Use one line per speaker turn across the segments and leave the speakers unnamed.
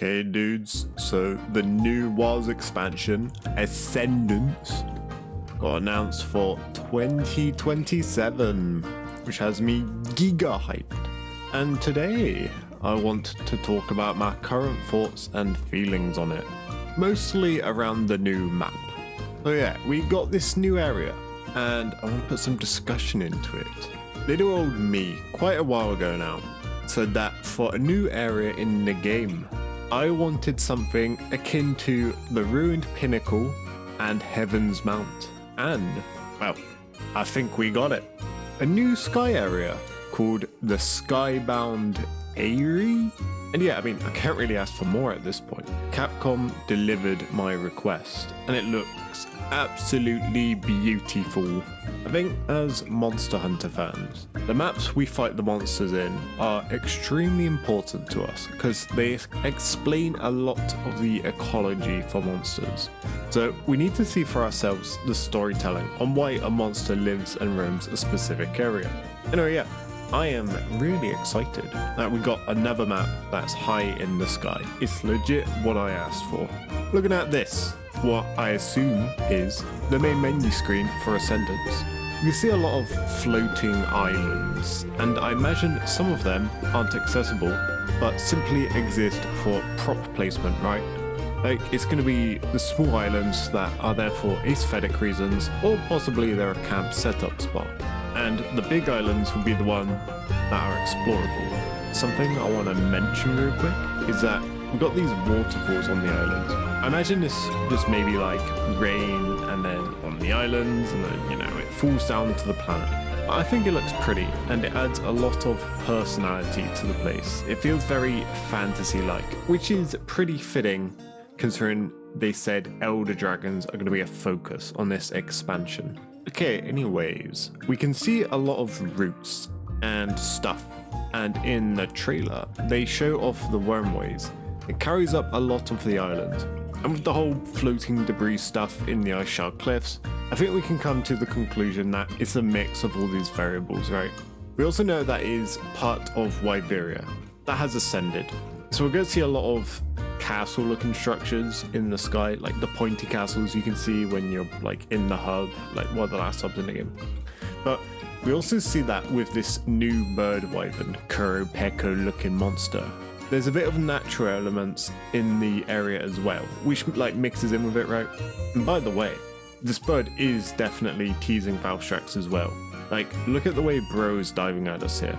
Okay, dudes, so the new Wilds expansion, Ascendance, got announced for 2027, which has me giga hyped. And today, I want to talk about my current thoughts and feelings on it, mostly around the new map. So yeah, we got this new area, and I want to put some discussion into it. Little old me, quite a while ago now, said that for a new area in the game, I wanted something akin to the Ruined Pinnacle and Heaven's Mount. And, well, I think we got it. A new sky area called the Skybound Eyrie? And yeah, I mean, I can't really ask for more at this point. Capcom delivered my request, and it looks absolutely beautiful. I think as Monster Hunter fans, the maps we fight the monsters in are extremely important to us because they explain a lot of the ecology for monsters. So we need to see for ourselves the storytelling on why a monster lives and roams a specific area. Anyway, yeah, I am really excited that we got another map that's high in the sky. It's legit what I asked for. Looking at this, what I assume is the main menu screen for Ascendance. You see a lot of floating islands, and I imagine some of them aren't accessible, but simply exist for prop placement, right? Like, it's going to be the small islands that are there for aesthetic reasons, or possibly they're a camp setup spot. And the big islands will be the ones that are explorable. Something I want to mention real quick is that we've got these waterfalls on the islands. I imagine this just maybe like rain and then on the islands and then, it falls down to the planet. But I think it looks pretty and it adds a lot of personality to the place. It feels very fantasy-like, which is pretty fitting considering they said elder dragons are going to be a focus on this expansion. Okay, anyways, we can see a lot of roots and stuff, and in the trailer, they show off the wormways. It carries up a lot of the island, and with the whole floating debris stuff in the ice shard cliffs, I think we can come to the conclusion that it's a mix of all these variables, right? We also know that is part of Wyveria that has ascended, so we're going to see a lot of castle-looking structures in the sky, like the pointy castles you can see when you're like in the hub, like one of the last hubs in the game. But we also see that with this new bird wyvern, Kuropeko-looking monster. There's a bit of natural elements in the area as well, which like mixes in with it, right? And by the way, this bird is definitely teasing Valstrax as well. Like, look at the way Bro is diving at us here.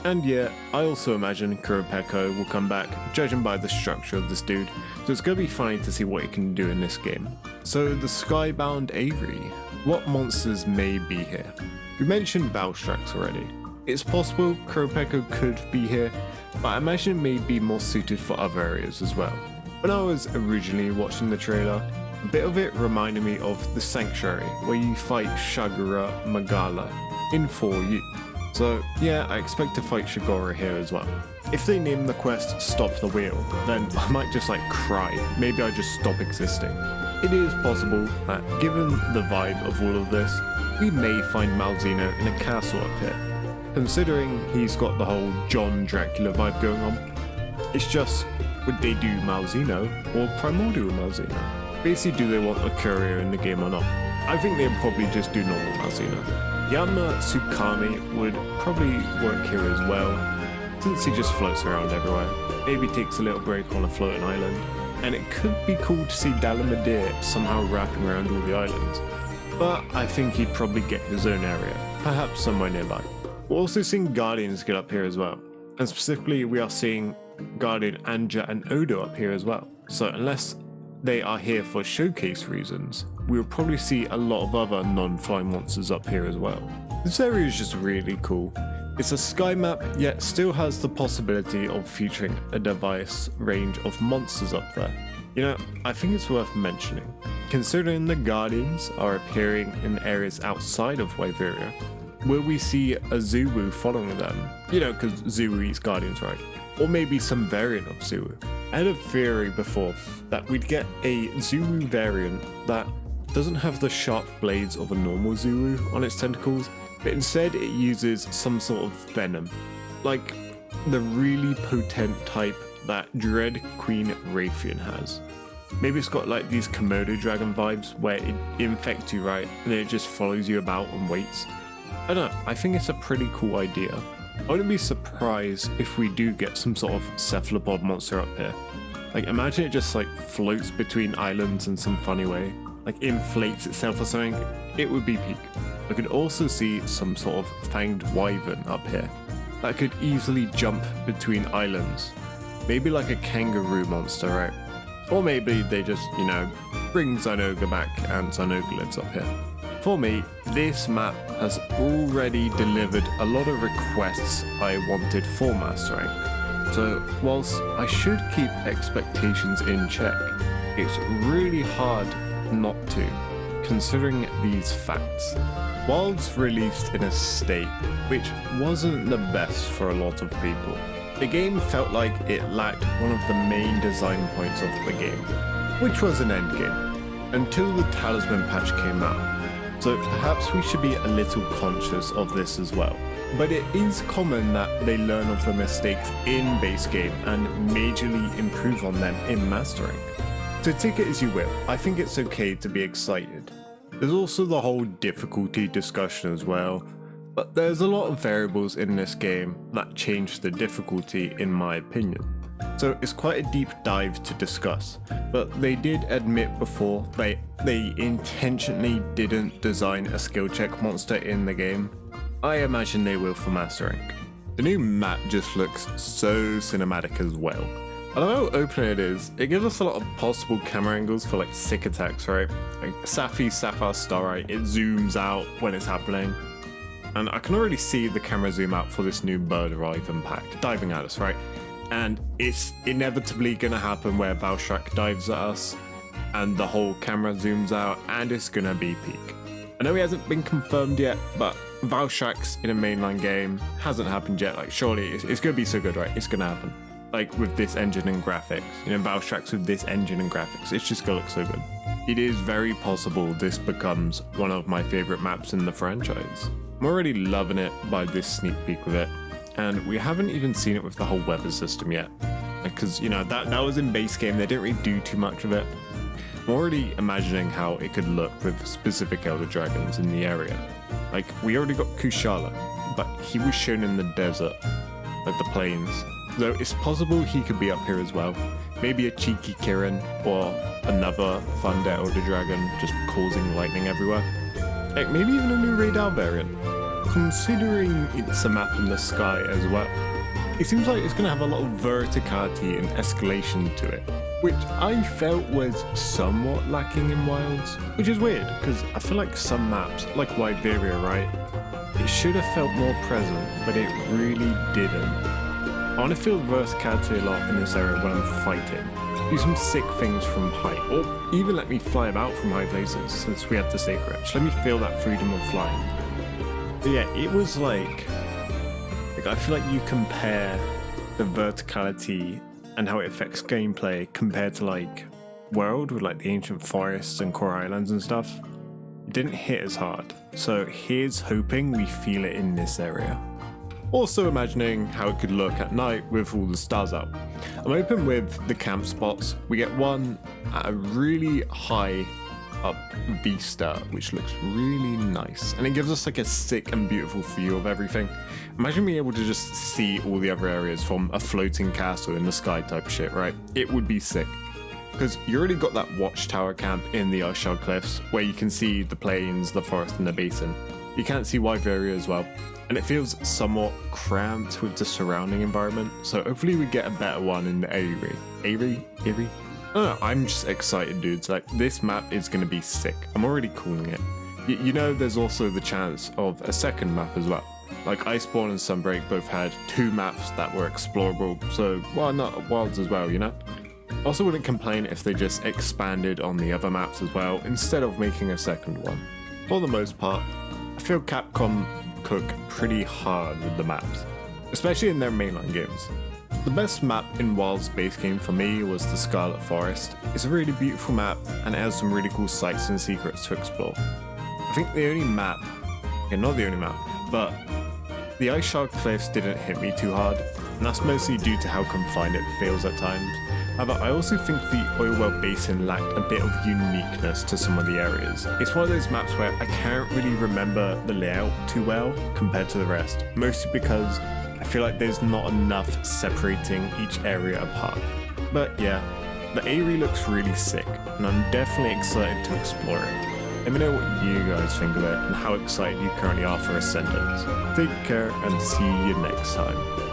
And yeah, I also imagine Kuropeko will come back, judging by the structure of this dude, so it's going to be funny to see what he can do in this game. So the Skybound Eyrie, what monsters may be here? We mentioned Valstrax already. It's possible Kuropeko could be here, but I imagine it may be more suited for other areas as well. When I was originally watching the trailer, a bit of it reminded me of the Sanctuary, where you fight Shagura Magala in 4U. So yeah, I expect to fight Shagora here as well. If they name the quest Stop the Wheel, then I might just like cry. Maybe I just stop existing. It is possible that given the vibe of all of this, we may find Malzeno in a castle up here. Considering he's got the whole John Dracula vibe going on, it's just, would they do Malzeno or Primordial Malzeno? Basically, do they want a courier in the game or not? I think they'd probably just do normal Malzeno. Yama Tsukami would probably work here as well, since he just floats around everywhere. Maybe takes a little break on a floating island, and it could be cool to see Dalamadir somehow wrapping around all the islands. But I think he'd probably get his own area, perhaps somewhere nearby. We're also seeing Guardians get up here as well, and specifically we are seeing Guardian Anja and Odo up here as well. So unless they are here for showcase reasons, we will probably see a lot of other non-flying monsters up here as well. This area is just really cool. It's a sky map, yet still has the possibility of featuring a diverse range of monsters up there. I think it's worth mentioning. Considering the Guardians are appearing in areas outside of Wyveria, will we see a Zuru following them? Because Zuru eats Guardians, right? Or maybe some variant of Zuru. I had a theory before that we'd get a Zuru variant that doesn't have the sharp blades of a normal Zuru on its tentacles, but instead it uses some sort of venom. Like the really potent type that Dread Queen Raytheon has. Maybe it's got like these Komodo dragon vibes where it infects you, right, and then it just follows you about and waits. I don't know, I think it's a pretty cool idea. I wouldn't be surprised if we do get some sort of cephalopod monster up here. Like imagine it just like floats between islands in some funny way, like inflates itself or something. It would be peak. I could also see some sort of fanged wyvern up here that could easily jump between islands. Maybe like a kangaroo monster, right? Or maybe they just, bring Zynoga back and Zynoga lives up here. For me, this map has already delivered a lot of requests I wanted for mastering. So whilst I should keep expectations in check, it's really hard not to, considering these facts. Wilds released in a state which wasn't the best for a lot of people. The game felt like it lacked one of the main design points of the game, which was an endgame, until the Talisman patch came out. So perhaps we should be a little conscious of this as well. But it is common that they learn of the mistakes in base game and majorly improve on them in mastering. So take it as you will, I think it's okay to be excited. There's also the whole difficulty discussion as well, but there's a lot of variables in this game that change the difficulty in my opinion. So it's quite a deep dive to discuss, but they did admit before they intentionally didn't design a skill check monster in the game. I imagine they will for mastering. The new map just looks so cinematic as well. I love how open it is. It gives us a lot of possible camera angles for like sick attacks, right? Like Sapphire Starlight, it zooms out when it's happening. And I can already see the camera zoom out for this new bird Rythan pack diving at us, right? And it's inevitably gonna happen where Valshrak dives at us and the whole camera zooms out and it's gonna be peak. I know he hasn't been confirmed yet, but Valshrak's in a mainline game hasn't happened yet. Like surely it's gonna be so good, right? It's gonna happen. Like with this engine and graphics, Valshrak's with this engine and graphics, it's just gonna look so good. It is very possible this becomes one of my favorite maps in the franchise. I'm already loving it by this sneak peek with it, and we haven't even seen it with the whole weather system yet. Because, that was in base game, they didn't really do too much of it. I'm already imagining how it could look with specific Elder Dragons in the area. Like, we already got Kushala, but he was shown in the desert, like the plains. Though it's possible he could be up here as well. Maybe a cheeky Kirin, or another Thunder Elder Dragon just causing lightning everywhere. Heck, maybe even a new radar variant. Considering it's a map in the sky as well, it seems like it's going to have a lot of verticality and escalation to it, which I felt was somewhat lacking in Wilds, which is weird because I feel like some maps, like Wyveria, right, it should have felt more present, but it really didn't. I want to feel verticality a lot in this area when I'm fighting. Do some sick things from height, or even let me fly about from high places since we had the Sacred Edge. Let me feel that freedom of flying. But yeah, it was like I feel like you compare the verticality and how it affects gameplay compared to like World with like the ancient forests and core islands and stuff. It didn't hit as hard. So here's hoping we feel it in this area. Also imagining how it could look at night with all the stars out. I'm open with the camp spots. We get one at a really high up vista, which looks really nice. And it gives us like a sick and beautiful view of everything. Imagine being able to just see all the other areas from a floating castle in the sky type shit, right? It would be sick. Because you already got that watchtower camp in the Iceshard Cliffs where you can see the plains, the forest and the basin. You can't see Wyveria as well. And it feels somewhat cramped with the surrounding environment, so hopefully we get a better one in the Eyrie. Eyrie? I don't know, I'm just excited, dudes. Like, this map is going to be sick. I'm already calling it. There's also the chance of a second map as well. Like, Iceborne and Sunbreak both had 2 maps that were explorable, so why not Wilds as well, Also wouldn't complain if they just expanded on the other maps as well, instead of making a second one. For the most part, I feel Capcom cook pretty hard with the maps, especially in their mainline games. The best map in Wild's base game for me was the Scarlet Forest. It's a really beautiful map and it has some really cool sights and secrets to explore. I think the only map, not the only map, but the Iceshard Cliffs didn't hit me too hard. and that's mostly due to how confined it feels at times. However, I also think the Oil Well Basin lacked a bit of uniqueness to some of the areas. It's one of those maps where I can't really remember the layout too well compared to the rest, mostly because I feel like there's not enough separating each area apart. But yeah, the Eyrie looks really sick, and I'm definitely excited to explore it. Let me know what you guys think of it and how excited you currently are for Ascendance. Take care and see you next time.